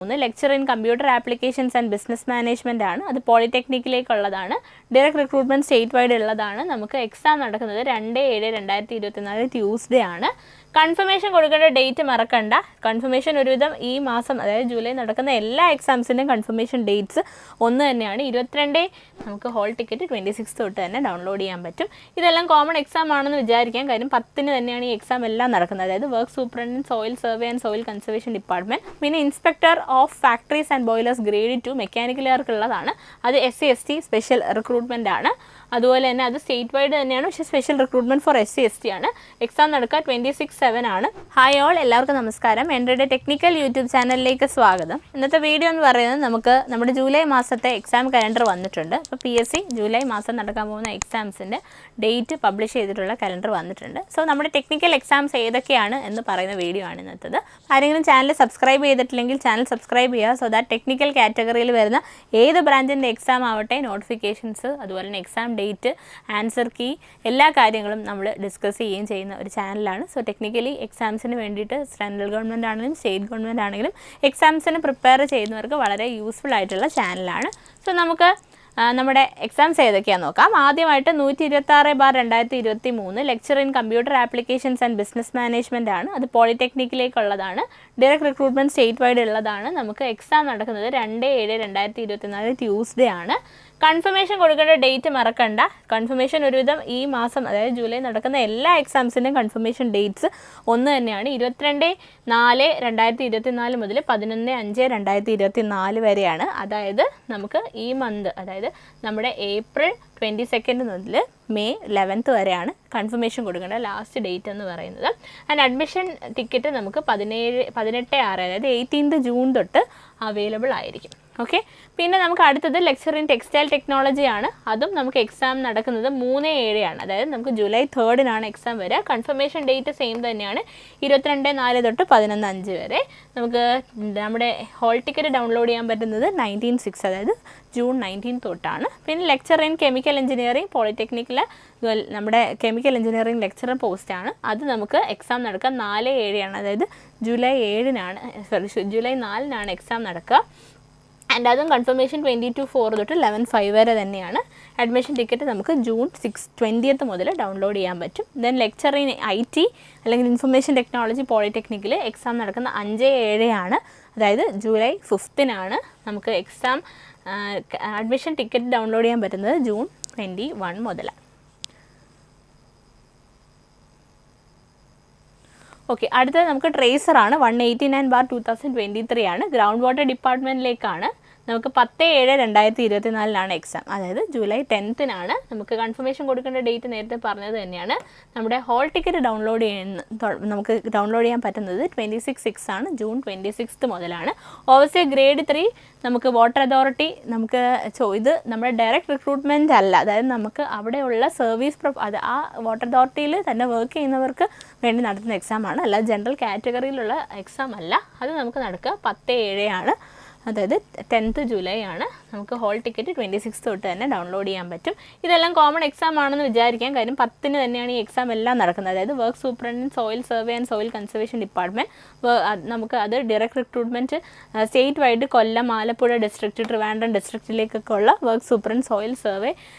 lecture in computer applications and business management ആണ്. അത് പോളിടെക്നിക്കിലേക്കുള്ളതാണ്. Direct recruitment state wide ഉള്ളതാണ്. നമുക്ക് എക്സാം നടക്കുന്നത് 2/7/2024 ട്യൂസ്ഡേ ആണ്. കൺഫർമേഷൻ കൊടുക്കേണ്ട ഡേറ്റ് മറക്കണ്ട. കൺഫർമേഷൻ ഒരുവിധം ഈ മാസം അതായത് ജൂലൈ നടക്കുന്ന എല്ലാ എക്സാംസിൻ്റെയും കൺഫർമേഷൻ ഡേറ്റ്സ് ഒന്ന് തന്നെയാണ്. 22 നമുക്ക് ഹോൾ ടിക്കറ്റ് 26 തൊട്ട് തന്നെ ഡൗൺലോഡ് ചെയ്യാൻ പറ്റും. ഇതെല്ലാം കോമൺ എക്സാം ആണെന്ന് വിചാരിക്കാം. കാര്യം 10 തന്നെയാണ് ഈ എക്സാം എല്ലാം നടക്കുന്നത്. അതായത് work superintendent, soil survey and soil conservation department, പിന്നെ inspector of factories and boilers grade 2 മെക്കാനിക്കലുകാർക്കുള്ളതാണ്. അത് SC/ST സ്പെഷ്യൽ റിക്രൂട്ട്മെൻ്റ് ആണ്. അതുപോലെ തന്നെ അത് സ്റ്റേറ്റ് വൈഡ് തന്നെയാണ്, പക്ഷേ സ്പെഷ്യൽ റിക്രൂട്ട്മെൻറ്റ് ഫോർ SC/ST ആണ്. എക്സാം നടക്കുക 26/7 ആണ്. ഹായ് ഓൾ, എല്ലാവർക്കും നമസ്കാരം. എൻ്റെ ടെക്നിക്കൽ യൂട്യൂബ് ചാനലിലേക്ക് സ്വാഗതം. ഇന്നത്തെ വീഡിയോ എന്ന് പറയുന്നത് നമുക്ക് നമ്മുടെ ജൂലൈ മാസത്തെ എക്സാം കലണ്ടർ വന്നിട്ടുണ്ട്. അപ്പോൾ PSC ജൂലൈ മാസം നടക്കാൻ പോകുന്ന എക്സാംസിൻ്റെ ഡേറ്റ് പബ്ലിഷ് ചെയ്തിട്ടുള്ള കലണ്ടർ വന്നിട്ടുണ്ട്. സോ നമ്മുടെ ടെക്നിക്കൽ എക്സാംസ് ഏതൊക്കെയാണ് എന്ന് പറയുന്ന വീഡിയോ ആണ് ഇന്നത്തത്. ആരെങ്കിലും ചാനൽ സബ്സ്ക്രൈബ് ചെയ്തിട്ടില്ലെങ്കിൽ ചാനൽ സബ്സ്ക്രൈബ് ചെയ്യുക. സോ ദാറ്റ് ടെക്നിക്കൽ കാറ്റഗറിയിൽ വരുന്ന ഏത് ബ്രാഞ്ചിൻ്റെ എക്സാം ആവട്ടെ, നോട്ടിഫിക്കേഷൻസ്, അതുപോലെ തന്നെ എക്സാം ഡേറ്റ്, ആൻസർ കീ, എല്ലാ കാര്യങ്ങളും നമ്മൾ ഡിസ്കസ് ചെയ്യുകയും ചെയ്യുന്ന ഒരു ചാനലാണ്. സോ ടെക്നിക്കലി എക്സാംസിന് വേണ്ടിയിട്ട് സെൻട്രൽ ഗവൺമെൻറ് ആണെങ്കിലും സ്റ്റേറ്റ് ഗവൺമെൻറ് ആണെങ്കിലും എക്സാംസിന് പ്രിപ്പയർ ചെയ്യുന്നവർക്ക് വളരെ യൂസ്ഫുൾ ആയിട്ടുള്ള ചാനലാണ്. സോ നമുക്ക് നമ്മുടെ എക്സാംസ് ഏതൊക്കെയാണെന്ന് നോക്കാം. ആദ്യമായിട്ട് 126/2023 lecture in computer applications and business management ആണ്. അത് പോളിടെക്നിക്കിലേക്കുള്ളതാണ്. ഡയറക്റ്റ് റിക്രൂട്ട്മെൻറ്റ് സ്റ്റേറ്റ് വൈഡ് ഉള്ളതാണ്. നമുക്ക് എക്സാം നടക്കുന്നത് 2/7/2024 ട്യൂസ്ഡേ ആണ്. കൺഫർമേഷൻ കൊടുക്കേണ്ട ഡേറ്റ് മറക്കണ്ട. കൺഫർമേഷൻ ഒരുവിധം ഈ മാസം അതായത് ജൂലൈ നടക്കുന്ന എല്ലാ എക്സാംസിൻ്റെയും കൺഫർമേഷൻ ഡേറ്റ്സ് ഒന്ന് തന്നെയാണ്. 22/4/2024 മുതൽ 11/5/2024 വരെയാണ്. അതായത് നമുക്ക് ഈ മന്ത് അതായത് നമ്മുടെ April 22 മുതൽ May 11 വരെയാണ് കൺഫർമേഷൻ കൊടുക്കേണ്ട ലാസ്റ്റ് ഡേറ്റ് എന്ന് പറയുന്നത്. ആൻഡ് അഡ്മിഷൻ ടിക്കറ്റ് നമുക്ക് 18/6 അതായത് 18th ജൂൺ തൊട്ട് അവൈലബിൾ ആയിരിക്കും. ഓക്കെ, പിന്നെ നമുക്ക് അടുത്തത് ലെക്ചർ ഇൻ ടെക്സ്റ്റൈൽ ടെക്നോളജി ആണ്. അതും നമുക്ക് എക്സാം നടക്കുന്നത് 3/7 ആണ്. അതായത് നമുക്ക് ജൂലൈ 3 എക്സാം വരിക. കൺഫർമേഷൻ ഡേറ്റ് സെയിം തന്നെയാണ്, 22/4 തൊട്ട് 11/5 വരെ. നമുക്ക് നമ്മുടെ ഹോൾ ടിക്കറ്റ് ഡൗൺലോഡ് ചെയ്യാൻ പറ്റുന്നത് 19/6 അതായത് June 19 തൊട്ടാണ്. പിന്നെ ലെക്ചർ ഇൻ കെമിക്കൽ എഞ്ചിനീയറിംഗ് പോളിടെക്നിക്കിൽ നമ്മുടെ കെമിക്കൽ എഞ്ചിനീയറിംഗ് ലെക്ചറർ പോസ്റ്റാണ്. അത് നമുക്ക് എക്സാം നടക്കുക 4/7 ആണ്. അതായത് ജൂലൈ 4 എക്സാം നടക്കുക. ആൻഡ് അതും കൺഫർമേഷൻ 22/4 തൊട്ട് 11/5 വരെ തന്നെയാണ്. അഡ്മിഷൻ ടിക്കറ്റ് നമുക്ക് June 20 മുതൽ ഡൗൺലോഡ് ചെയ്യാൻ പറ്റും. ദെൻ ലെക്ചർ ഇൻ IT അല്ലെങ്കിൽ ഇൻഫർമേഷൻ ടെക്നോളജി പോളിടെക്നിക്കിൽ എക്സാം നടക്കുന്ന 5/7 ആണ്. അതായത് ജൂലൈ 5 നമുക്ക് എക്സാം അഡ്മിഷൻ ടിക്കറ്റ് ഡൗൺലോഡ് ചെയ്യാൻ പറ്റുന്നത് June 21 മുതലാണ്. ഓക്കെ, അടുത്തത് നമുക്ക് ട്രേസറാണ്. 189/2023 ആണ്. ഗ്രൗണ്ട് വാട്ടർ ഡിപ്പാർട്ട്മെൻറ്റിലേക്കാണ്. നമുക്ക് 10/7/2024 എക്സാം. അതായത് ജൂലൈ 10 നമുക്ക് കൺഫർമേഷൻ കൊടുക്കേണ്ട ഡേറ്റ് നേരത്തെ പറഞ്ഞത് തന്നെയാണ്. നമ്മുടെ ഹോൾ ടിക്കറ്റ് നമുക്ക് ഡൗൺലോഡ് ചെയ്യാൻ പറ്റുന്നത് 26/6 ആണ്. June 26 മുതലാണ്. ഓവർസിയർ ഗ്രേഡ് 3 നമുക്ക് വാട്ടർ അതോറിറ്റി നമുക്ക് ഇത് നമ്മുടെ ഡയറക്റ്റ് റിക്രൂട്ട്മെൻറ്റ് അല്ല. അതായത് നമുക്ക് അവിടെയുള്ള സർവീസ് അത് ആ വാട്ടർ അതോറിറ്റിയിൽ തന്നെ വർക്ക് ചെയ്യുന്നവർക്ക് വേണ്ടി നടത്തുന്ന എക്സാമാണ്. അല്ല ജനറൽ കാറ്റഗറിയിലുള്ള എക്സാം അല്ല. അത് നമുക്ക് നടക്കുക 10/7 ആണ്. അതായത് 10th ജൂലൈ ആണ്. നമുക്ക് ഹോൾ ടിക്കറ്റ് 26 തൊട്ട് തന്നെ ഡൗൺലോഡ് ചെയ്യാൻ പറ്റും. ഇതെല്ലാം കോമൺ എക്സാം ആണെന്ന് വിചാരിക്കാം. കാര്യം 10 തന്നെയാണ് ഈ എക്സാം എല്ലാം നടക്കുന്നത്. അതായത് work superintendent, soil survey and soil conservation department, നമുക്ക് അത് ഡയറക്റ്റ് റിക്രൂട്ട്മെൻറ്റ് സ്റ്റേറ്റ് വൈഡ് കൊല്ലം, ആലപ്പുഴ ഡിസ്ട്രിക്റ്റ്, ട്രിവാൻഡ്രം ഡിസ്ട്രിക്റ്റിലേക്കൊക്കെ ഉള്ള work superintendent, soil survey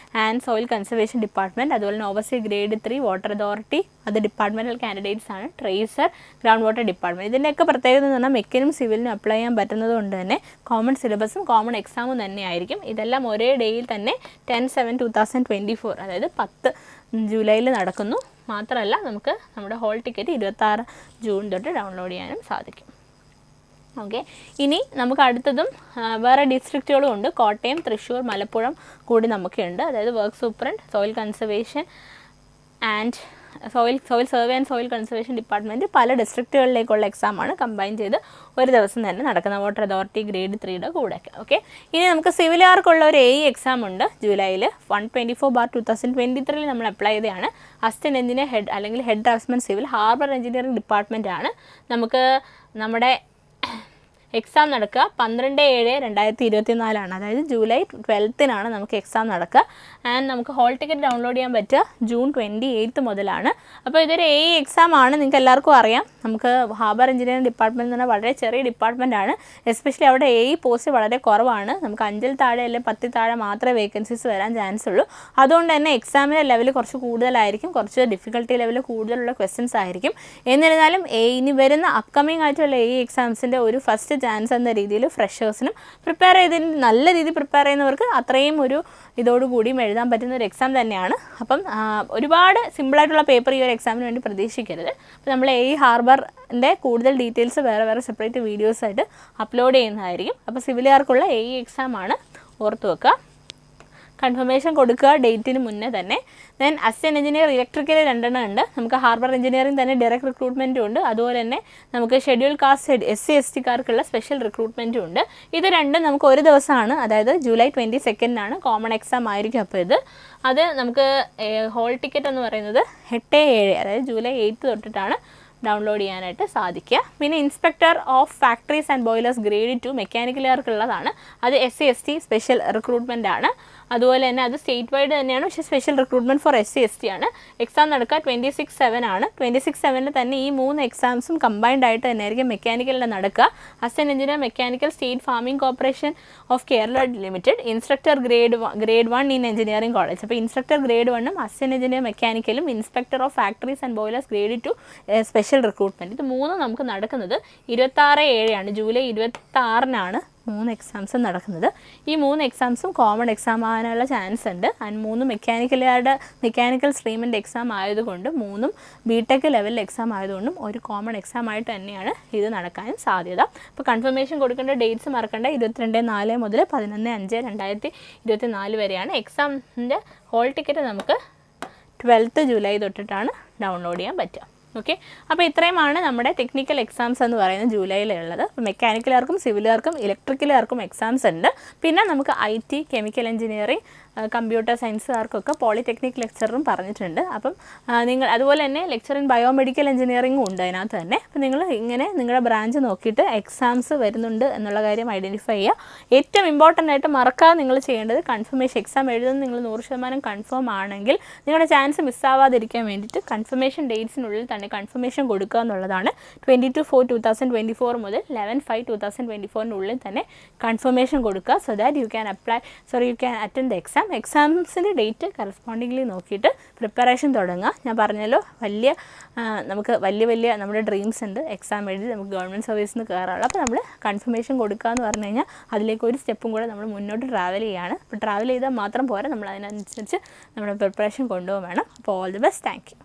and soil conservation department, അതുപോലെ തന്നെ ഓവർസിയർ ഗ്രേഡ് 3 വാട്ടർ അതോറിറ്റി, അത് ഡിപ്പാർട്ട്മെൻറ്റൽ കാൻഡിഡേറ്റ്സ് ആണ്. Tracer ground water department. ഇതിൻ്റെയൊക്കെ പ്രത്യേകത എന്ന് പറഞ്ഞാൽ മെക്കിനും സിവിലിനും അപ്ലൈ ചെയ്യാൻ പറ്റുന്നത് കൊണ്ട് തന്നെ കോമൺ സിലബസും കോമൺ എക്സാമും തന്നെ ആയിരിക്കും. ഇതെല്ലാം ഒരേ ഡേയിൽ തന്നെ 10/7/2024 അതായത് 10 ജൂലൈയിൽ നടക്കുന്നു. മാത്രമല്ല നമുക്ക് നമ്മുടെ ഹോൾ ടിക്കറ്റ് 26 ജൂൺ തൊട്ട് ഡൗൺലോഡ് ചെയ്യാനും സാധിക്കും. ഓക്കെ, ഇനി നമുക്ക് അടുത്തതും വേറെ ഡിസ്ട്രിക്റ്റുകളും ഉണ്ട്. കോട്ടയം, തൃശ്ശൂർ, മലപ്പുറം കൂടി നമുക്കുണ്ട്. അതായത് work superintendent, soil conservation and soil survey and soil conservation department പല ഡിസ്ട്രിക്റ്റുകളിലേക്കുള്ള എക്സാമാണ് കമ്പൈൻ ചെയ്ത് ഒരു ദിവസം തന്നെ നടക്കുന്ന വാട്ടർ അതോറിറ്റി ഗ്രേഡ് 3 കൂടെ. ഓക്കെ, ഇനി നമുക്ക് സിവിലുകാർക്കുള്ള ഒരു എക്സാം ഉണ്ട് ജൂലൈയിൽ. 124/2023 നമ്മൾ അപ്ലൈ ചെയ്തതാണ്. അസിസ്റ്റൻറ്റ് എഞ്ചിനീയർ ഹെഡ് അല്ലെങ്കിൽ head draftsman civil harbour engineering department ആണ്. നമുക്ക് നമ്മുടെ എക്സാം നടക്കുക 12/7/2024 അതായത് ജൂലൈ 12 നമുക്ക് എക്സാം നടക്കുക. ആൻഡ് നമുക്ക് ഹോൾ ടിക്കറ്റ് ഡൗൺലോഡ് ചെയ്യാൻ പറ്റുക ജൂൺ 28 മുതലാണ്. അപ്പോൾ ഇതൊരു എക്സാം ആണ്, നിങ്ങൾക്ക് എല്ലാവർക്കും അറിയാം. നമുക്ക് ഹാർബർ എഞ്ചിനീയറിംഗ് ഡിപ്പാർട്ട്മെൻറ്റ് എന്ന് പറഞ്ഞാൽ വളരെ ചെറിയ ഡിപ്പാർട്ട്മെൻ്റ് ആണ്. എസ്പെഷ്യലി അവിടെ പോസ്റ്റ് വളരെ കുറവാണ്. നമുക്ക് 5 താഴെ അല്ലെങ്കിൽ 10 താഴെ മാത്രമേ വേക്കൻസീസ് വരാൻ ചാൻസ് ഉള്ളൂ. അതുകൊണ്ട് തന്നെ എക്സാമിൻ്റെ ലെവൽ കുറച്ച് കൂടുതലായിരിക്കും, കുറച്ച് ഡിഫിക്കൽട്ടി ലെവൽ കൂടുതലുള്ള ക്വസ്റ്റ്യൻസ് ആയിരിക്കും. എന്നിരുന്നാലും ഇനി വരുന്ന അപ്കമിങ് ആയിട്ടുള്ള എക്സാംസിൻ്റെ ഒരു ഫസ്റ്റ് ചാൻസ് എന്ന രീതിയിൽ ഫ്രഷേഴ്സിനും പ്രിപ്പയർ ചെയ്തതിന് നല്ല രീതിയിൽ പ്രിപ്പയർ ചെയ്യുന്നവർക്ക് അത്രയും ഒരു ഇതോടുകൂടിയും എഴുതാൻ പറ്റുന്ന ഒരു എക്സാം തന്നെയാണ്. അപ്പം ഒരുപാട് സിമ്പിളായിട്ടുള്ള പേപ്പർ ഈ ഒരു എക്സാമിന് വേണ്ടി പ്രതീക്ഷിക്കരുത്. അപ്പോൾ നമ്മൾ ഹാർബറിൻ്റെ കൂടുതൽ ഡീറ്റെയിൽസ് വേറെ സെപ്പറേറ്റ് വീഡിയോസായിട്ട് അപ്ലോഡ് ചെയ്യുന്നതായിരിക്കും. അപ്പോൾ സിവിലുകാർക്കുള്ള എക്സാം ആണ്, ഓർത്ത് വെക്കുക. കൺഫർമേഷൻ കൊടുക്കുക ഡേറ്റിന് മുന്നേ തന്നെ. ദെൻ അസിസ്റ്റൻറ്റ് എഞ്ചിനീയർ ഇലക്ട്രിക്കൽ 2 ഉണ്ട്. നമുക്ക് ഹാർബർ എഞ്ചിനീയറിംഗ് തന്നെ ഡയറക്റ്റ് റിക്രൂട്ട്മെൻറ്റും ഉണ്ട്. അതുപോലെ തന്നെ നമുക്ക് ഷെഡ്യൂൾ കാസ്റ്റ് SC STക്കാർക്കുള്ള സ്പെഷ്യൽ റിക്രൂട്ട്മെൻറ്റും ഉണ്ട്. ഇത് രണ്ടും നമുക്ക് ഒരു ദിവസമാണ്, അതായത് ജൂലൈ 22 കോമൺ എക്സാം ആയിരിക്കും. അപ്പോൾ അത് നമുക്ക് ഹോൾ ടിക്കറ്റ് എന്ന് പറയുന്നത് 8/7 അതായത് ജൂലൈ 8 തൊട്ടിട്ടാണ് ഡൗൺലോഡ് ചെയ്യാനായിട്ട് സാധിക്കുക. പിന്നെ inspector of factories and boilers grade 2 മെക്കാനിക്കലുകാർക്കുള്ളതാണ്. അത് SC ST സ്പെഷ്യൽ റിക്രൂട്ട്മെൻ്റ് ആണ്. അതുപോലെ തന്നെ അത് സ്റ്റേറ്റ് വൈഡ് തന്നെയാണ്, പക്ഷേ special recruitment for SC ST ആണ്. എക്സാം നടക്കുക 26/7 ആണ്. 26/7 തന്നെ ഈ 3 എക്സാംസും കമ്പൈൻഡ് ആയിട്ട് തന്നെ ആയിരിക്കും മെക്കാനിക്കലിൻ്റെ നടക്കുക. Assistant engineer mechanical state farming corporation of Kerala limited, instructor grade 1 in engineering college. അപ്പോൾ ഇൻസ്ട്രക്ടർ ഗ്രേഡ് 1ഉം അസിസ്റ്റൻറ്റ് എഞ്ചിനീയർ മെക്കാനിക്കലും inspector of factories and boilers grade 2 special recruitment. ഇത് 3 നമുക്ക് നടക്കുന്നത് 26/7 ജൂലൈ 26 3 എക്സാംസും നടക്കുന്നത്. ഈ 3 എക്സാംസും കോമൺ എക്സാം ആകാനുള്ള ചാൻസ് ഉണ്ട്. ആൻഡ് 3 മെക്കാനിക്കൽ സ്ട്രീമിൻ്റെ എക്സാം ആയതുകൊണ്ട് 3 BTech ലെവൽ എക്സാം ആയതുകൊണ്ടും ഒരു കോമൺ എക്സാം ആയിട്ട് തന്നെയാണ് ഇത് നടക്കാനും സാധ്യത. അപ്പോൾ കൺഫർമേഷൻ കൊടുക്കേണ്ട ഡേറ്റ്സ് മറക്കേണ്ട 22/4 മുതൽ 11/5/2024 വരെയാണ്. എക്സാമിൻ്റെ ഹോൾ ടിക്കറ്റ് നമുക്ക് 12 ജൂലൈ തൊട്ടിട്ടാണ് ഡൗൺലോഡ് ചെയ്യാൻ പറ്റുക. ഓക്കെ, അപ്പോൾ ഇത്രയുമാണ് നമ്മുടെ ടെക്നിക്കൽ എക്സാംസ് എന്ന് പറയുന്നത് ജൂലൈയിലുള്ളത്. അപ്പോൾ മെക്കാനിക്കലുകാർക്കും സിവിലുകാർക്കും ഇലക്ട്രിക്കലുകാർക്കും എക്സാംസ് ഉണ്ട്. പിന്നെ നമുക്ക് IT, കെമിക്കൽ എഞ്ചിനീയറിംഗ്, കമ്പ്യൂട്ടർ സയൻസുകാർക്കൊക്കെ പോളിടെക്നിക് ലെക്ചറും പറഞ്ഞിട്ടുണ്ട്. അപ്പം നിങ്ങൾ അതുപോലെ തന്നെ ലെക്ചർ ഇൻ ബയോമെഡിക്കൽ എഞ്ചിനീയറിംഗും ഉണ്ട് അതിനകത്ത് തന്നെ. അപ്പോൾ നിങ്ങൾ ഇങ്ങനെ നിങ്ങളുടെ ബ്രാഞ്ച് നോക്കിയിട്ട് എക്സാംസ് വരുന്നുണ്ട് എന്നുള്ള കാര്യം ഐഡൻറ്റിഫൈ ചെയ്യുക. ഏറ്റവും ഇമ്പോർട്ടൻ്റ് ആയിട്ട് മറക്കാതെ നിങ്ങൾ ചെയ്യേണ്ടത് കൺഫർമേഷൻ എക്സാം എഴുതുന്നത് നിങ്ങൾ 100% കൺഫേം ആണെങ്കിൽ നിങ്ങളുടെ ചാൻസ് മിസ്സാവാതിരിക്കാൻ വേണ്ടിയിട്ട് കൺഫർമേഷൻ ഡേറ്റ്സിനുള്ളിൽ തന്നെ കൺഫർമേഷൻ കൊടുക്കുക എന്നുള്ളതാണ്. 22/4/2024 മുതൽ 11/5/2024 തന്നെ കൺഫർമേഷൻ കൊടുക്കുക. So that you can attend the exam. എക്സാംസിൻ്റെ ഡേറ്റ് കറസ്പോണ്ടിംഗ്ലി നോക്കിയിട്ട് പ്രിപ്പറേഷൻ തുടങ്ങുക. ഞാൻ പറഞ്ഞല്ലോ നമുക്ക് വലിയ നമ്മുടെ ഡ്രീംസ് ഉണ്ട്. എക്സാം എഴുതി നമുക്ക് ഗവൺമെൻറ് സർവീസിൽ നിന്ന് കയറാനുള്ള. അപ്പോൾ നമ്മൾ കൺഫർമേഷൻ കൊടുക്കുക എന്ന് പറഞ്ഞു കഴിഞ്ഞാൽ അതിലേക്ക് ഒരു സ്റ്റെപ്പും കൂടെ നമ്മൾ മുന്നോട്ട് ട്രാവൽ ചെയ്യുകയാണ്. അപ്പോൾ ട്രാവൽ ചെയ്താൽ മാത്രം പോരാ, നമ്മൾ അതിനനുസരിച്ച് നമ്മുടെ പ്രിപ്പറേഷൻ കൊണ്ടുപോകും വേണം. അപ്പോൾ all the best. Thank you.